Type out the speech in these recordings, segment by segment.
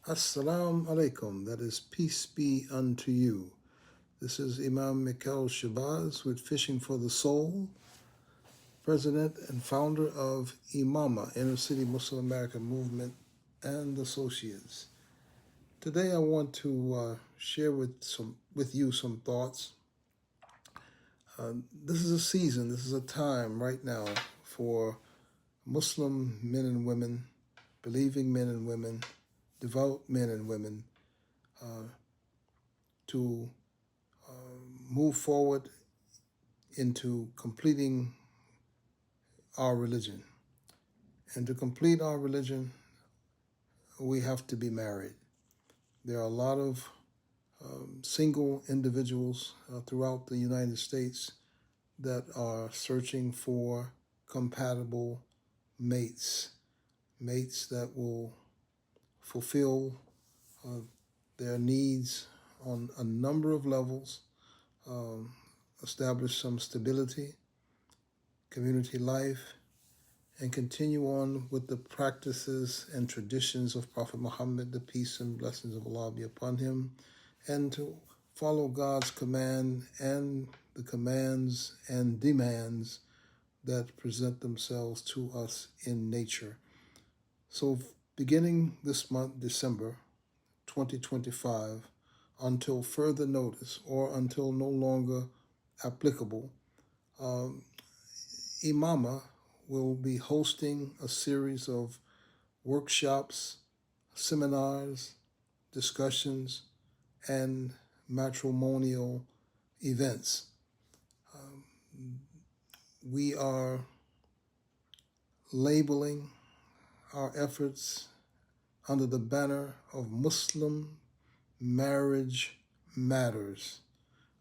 Assalamu alaikum, that is peace be unto you. This is Imam Mikhail Shabazz with Fishing for the Soul, president and founder of Imama, Inner City Muslim American Movement and Associates. Today I want to share with you some thoughts. This is a season, this is a time right now for Muslim men and women, believing men and women, devout men and women, to move forward into completing our religion. And to complete our religion, we have to be married. There are a lot of single individuals throughout the United States that are searching for compatible mates that will fulfill their needs on a number of levels, establish some stability, community life, and continue on with the practices and traditions of Prophet Muhammad, the peace and blessings of Allah be upon him, and to follow God's command and the commands and demands that present themselves to us in nature. So beginning this month, December 2025, until further notice or until no longer applicable, Imama will be hosting a series of workshops, seminars, discussions, and matrimonial events. We are labeling our efforts under the banner of Muslim Marriage Matters.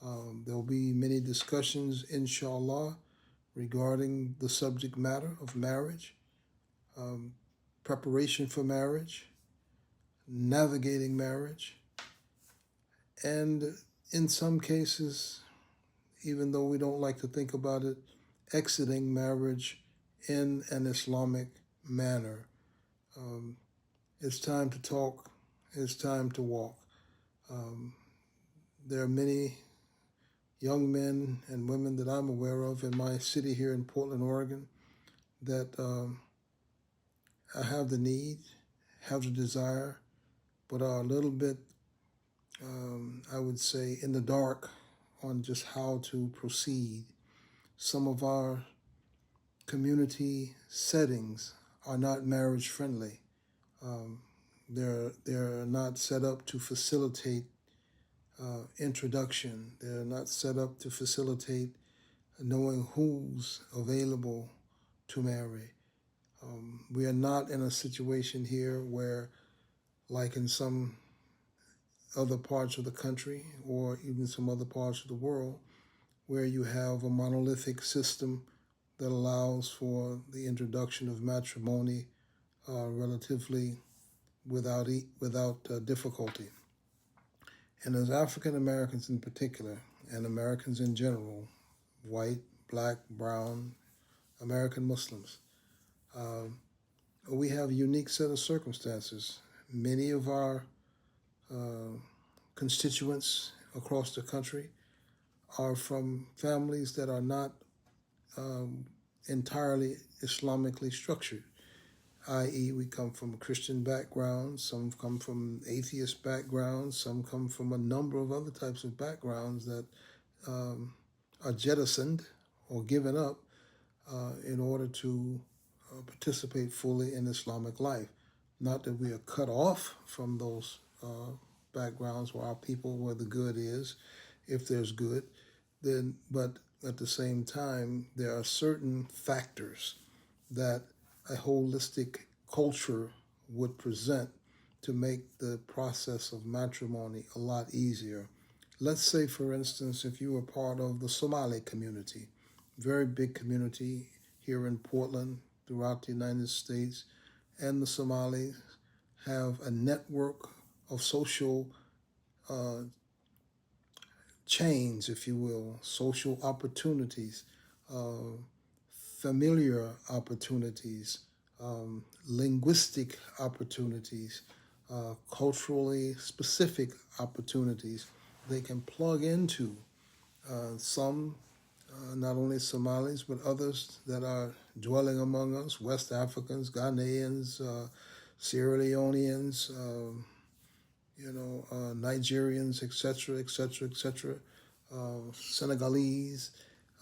There will be many discussions, inshallah, regarding the subject matter of marriage, preparation for marriage, navigating marriage, and in some cases, even though we don't like to think about it, exiting marriage in an Islamic manner. It's time to talk. It's time to walk. There are many young men and women that I'm aware of in my city here in Portland, Oregon, that I have the need, have the desire, but are a little bit, I would say, in the dark on just how to proceed. Some of our community settings are not marriage friendly. They're not set up to facilitate introduction. They're not set up to facilitate knowing who's available to marry. We are not in a situation here where, like in some other parts of the country or even some other parts of the world, where you have a monolithic system that allows for the introduction of matrimony relatively without difficulty. And as African Americans in particular, and Americans in general, white, black, brown, American Muslims, we have a unique set of circumstances. Many of our constituents across the country are from families that are not entirely Islamically structured, i.e., we come from a Christian background, some come from atheist backgrounds, some come from a number of other types of backgrounds that are jettisoned or given up in order to participate fully in Islamic life. Not that we are cut off from those backgrounds where our people, where the good is, if there's good, then, but at the same time, there are certain factors that a holistic culture would present to make the process of matrimony a lot easier. Let's say, for instance, if you were part of the Somali community, very big community here in Portland, throughout the United States, and the Somalis have a network of social chains, if you will, social opportunities, familiar opportunities, linguistic opportunities, culturally specific opportunities they can plug into. Some, not only Somalis, but others that are dwelling among us, West Africans, Ghanaians, Sierra Leoneans, Nigerians, etc., etc., etc., Senegalese,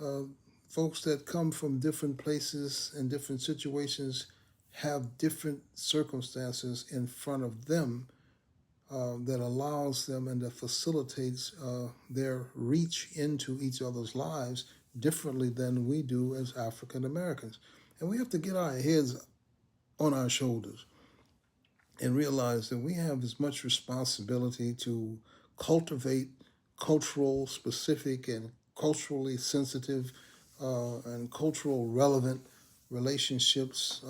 uh, folks that come from different places and different situations have different circumstances in front of them that allows them and that facilitates their reach into each other's lives differently than we do as African Americans. And we have to get our heads on our shoulders and realize that we have as much responsibility to cultivate cultural specific and culturally sensitive and cultural relevant relationships,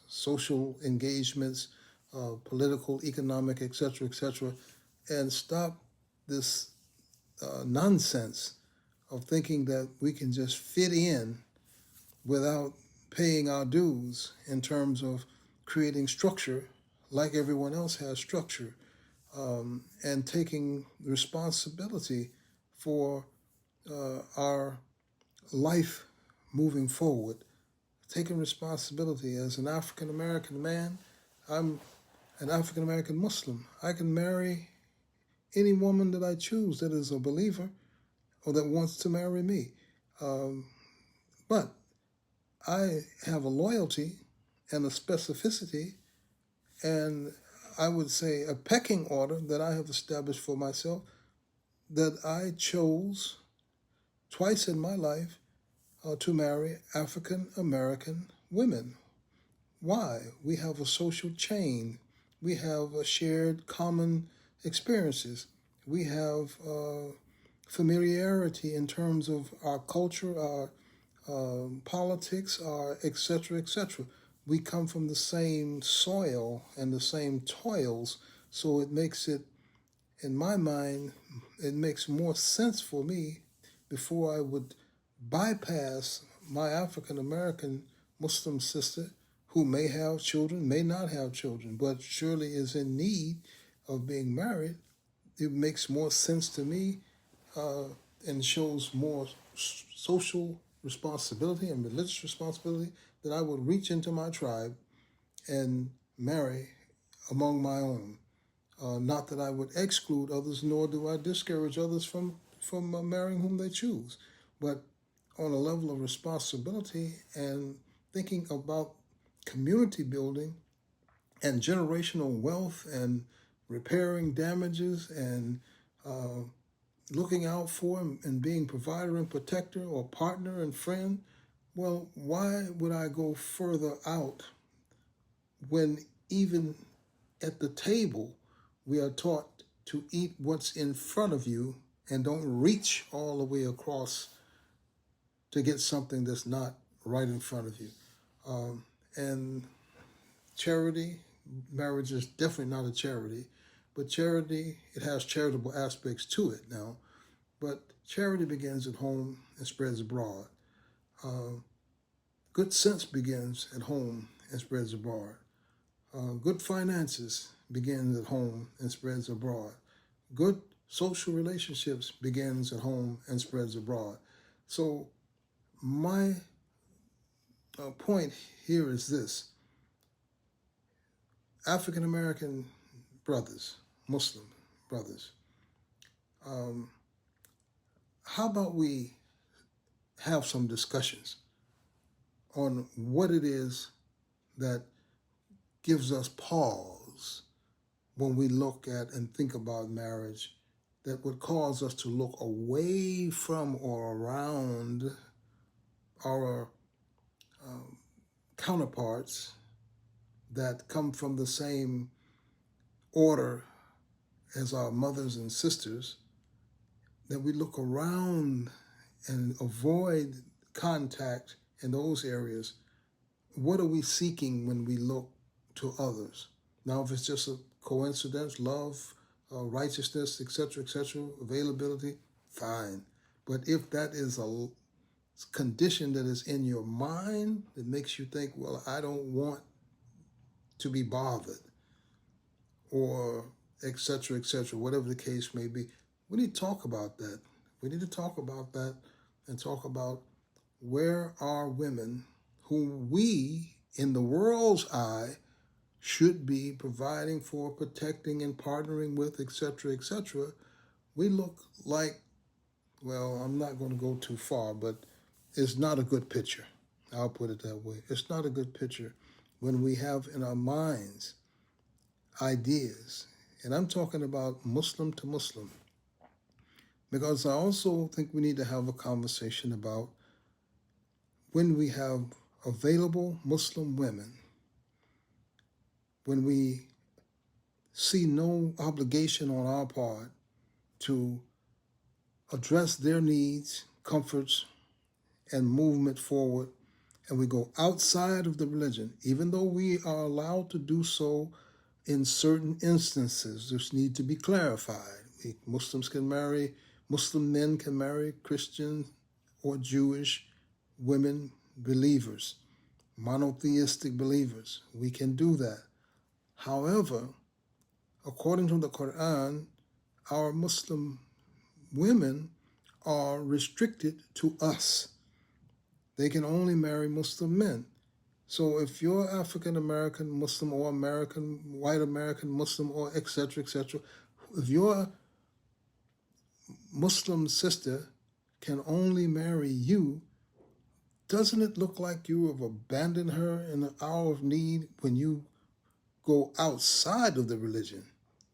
social engagements, political, economic, etc., and stop this nonsense of thinking that we can just fit in without paying our dues in terms of creating structure like everyone else has structure, and taking responsibility for our life moving forward. Taking responsibility as an African American man. I'm an African American Muslim. I can marry any woman that I choose that is a believer or that wants to marry me. But I have a loyalty and a specificity, and I would say a pecking order that I have established for myself that I chose twice in my life to marry African American women. Why? We have a social chain. We have a shared common experiences. We have familiarity in terms of our culture, our politics, our etc., etc. We come from the same soil and the same toils, so it makes it, in my mind, it makes more sense for me before I would bypass my African American Muslim sister who may have children, may not have children, but surely is in need of being married. It makes more sense to me and shows more social responsibility and religious responsibility that I would reach into my tribe and marry among my own. Not that I would exclude others, nor do I discourage others from marrying whom they choose, but on a level of responsibility and thinking about community building and generational wealth and repairing damages and looking out for and being provider and protector or partner and friend. Well, why would I go further out when even at the table we are taught to eat what's in front of you and don't reach all the way across to get something that's not right in front of you? And charity, marriage is definitely not a charity, but charity, it has charitable aspects to it now, but charity begins at home and spreads abroad. Good sense begins at home and spreads abroad. Good finances begins at home and spreads abroad. Good social relationships begins at home and spreads abroad. So my point here is this: African American brothers, Muslim brothers, how about we have some discussions on what it is that gives us pause when we look at and think about marriage, that would cause us to look away from or around our counterparts that come from the same order as our mothers and sisters, that we look around and avoid contact in those areas. What are we seeking when we look to others? Now, if it's just a coincidence, love, righteousness, etc., availability, fine. But if that is a condition that is in your mind that makes you think, well, I don't want to be bothered, or et cetera, whatever the case may be. We need to talk about that. We need to talk about that and talk about where are women who we, in the world's eye, should be providing for, protecting, and partnering with, et cetera, et cetera. We look like, well, I'm not going to go too far, but it's not a good picture. I'll put it that way. It's not a good picture when we have in our minds ideas, and I'm talking about Muslim to Muslim, because I also think we need to have a conversation about when we have available Muslim women, when we see no obligation on our part to address their needs, comforts, and movement forward, and we go outside of the religion, even though we are allowed to do so in certain instances. This need to be clarified. Muslims can marry, Muslim men can marry Christian or Jewish women believers, monotheistic believers. We can do that. However, according to the Quran, our Muslim women are restricted to us. They can only marry Muslim men. So if you're African American Muslim or American, white American Muslim or et cetera, if your Muslim sister can only marry you, doesn't it look like you have abandoned her in an hour of need when you go outside of the religion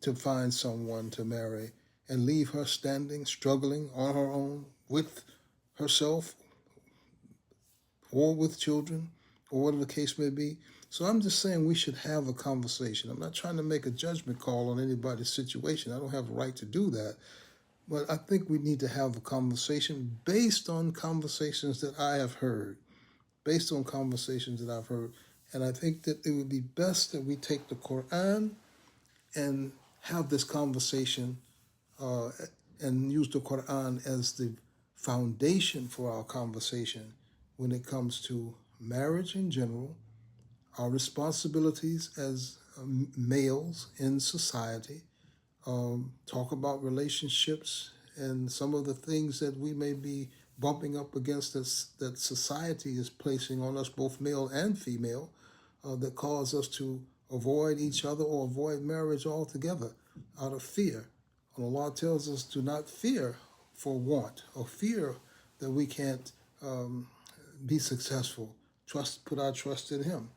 to find someone to marry and leave her standing, struggling on her own with herself or with children or whatever the case may be? So I'm just saying we should have a conversation. I'm not trying to make a judgment call on anybody's situation. I don't have a right to do that. But I think we need to have a conversation based on conversations that I have heard, And I think that it would be best that we take the Quran and have this conversation and use the Quran as the foundation for our conversation when it comes to marriage in general, our responsibilities as males in society, talk about relationships and some of the things that we may be bumping up against that society is placing on us, both male and female, that cause us to avoid each other or avoid marriage altogether out of fear. And Allah tells us to not fear for want or fear that we can't be successful. Put our trust in Him.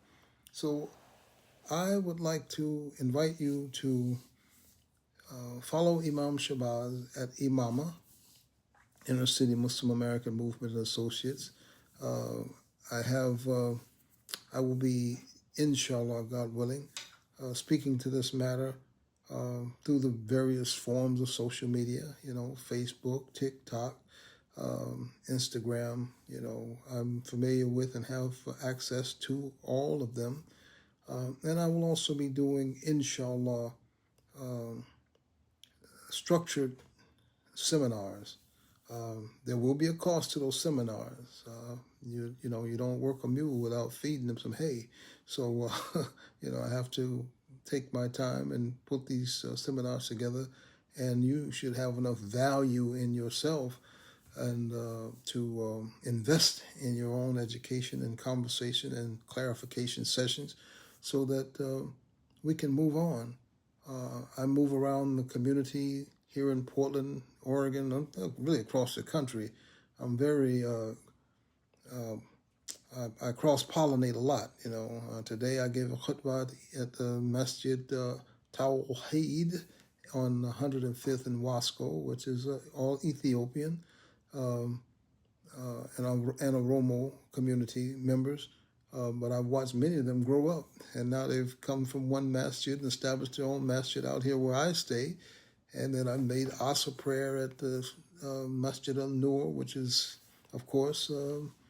So I would like to invite you to follow Imam Shabazz at Imama, Inner City Muslim American Movement and Associates. I will be, inshallah, God willing, speaking to this matter through the various forms of social media, Facebook, TikTok, Instagram. I'm familiar with and have access to all of them. And I will also be doing, inshallah, structured seminars. There will be a cost to those seminars. You don't work a mule without feeding them some hay. So, I have to take my time and put these seminars together, and you should have enough value in yourself and to invest in your own education and conversation and clarification sessions so that we can move on. I move around the community here in Portland, Oregon, really across the country. I'm very, I cross-pollinate a lot, Today I gave a khutbah at the Masjid Tawheed on 105th and Wasco, which is all Ethiopian, and Oromo community members. But I've watched many of them grow up, and now they've come from one masjid and established their own masjid out here where I stay. And then I made Asr prayer at the Masjid al-Nur, which is, of course,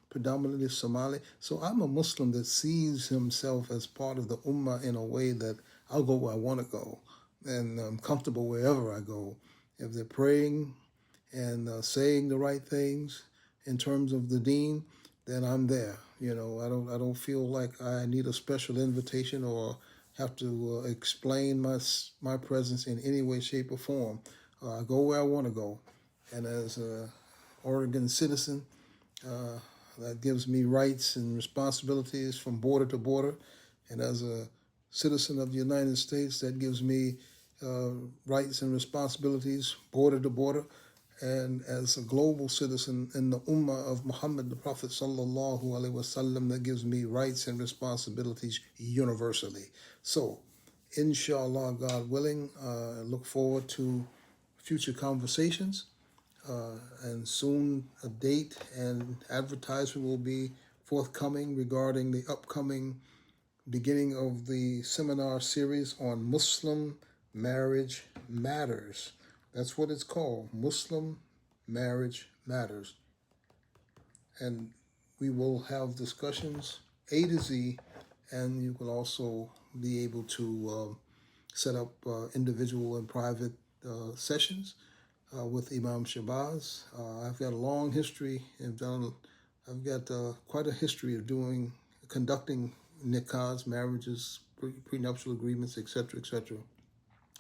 predominantly Somali. So I'm a Muslim that sees himself as part of the Ummah in a way that I'll go where I want to go, and I'm comfortable wherever I go. If they're praying and saying the right things in terms of the deen, then I'm there. I don't feel like I need a special invitation or have to explain my presence in any way, shape, or form. I go where I want to go, and as an Oregon citizen, that gives me rights and responsibilities from border to border, and as a citizen of the United States, that gives me rights and responsibilities border to border. And as a global citizen in the Ummah of Muhammad, the Prophet Sallallahu Alaihi Wasallam, that gives me rights and responsibilities universally. So, inshallah, God willing, look forward to future conversations. And soon a date and advertisement will be forthcoming regarding the upcoming beginning of the seminar series on Muslim Marriage Matters. That's what it's called, Muslim Marriage Matters. And we will have discussions A to Z, and you will also be able to set up individual and private sessions with Imam Shabazz. I've got a long history. I've got quite a history of conducting nikahs, marriages, prenuptial agreements, etc., etc.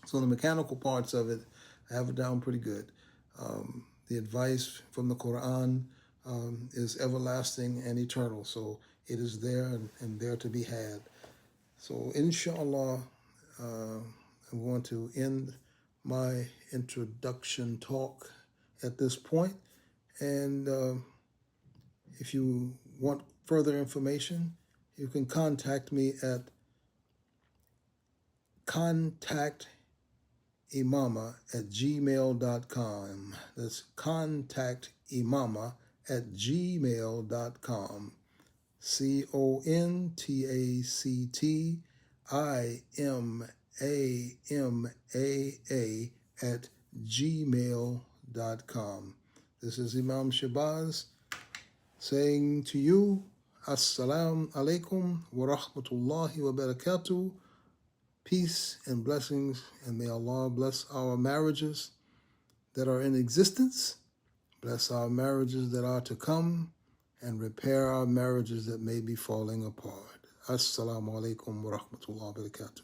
So the mechanical parts of it, I have it down pretty good. The advice from the Quran is everlasting and eternal, so it is there and there to be had. So inshallah, I'm going to end my introduction talk at this point. And if you want further information, you can contact me at contactimama@gmail.com. That's contactimama@gmail.com. CONTACTIMAMA@gmail.com. This is Imam Shabazz saying to you, Assalamu alaikum wa rahmatullahi wa barakatuh. Peace and blessings, and may Allah bless our marriages that are in existence, bless our marriages that are to come, and repair our marriages that may be falling apart. Assalamu alaikum wa rahmatullahi wa barakatuh.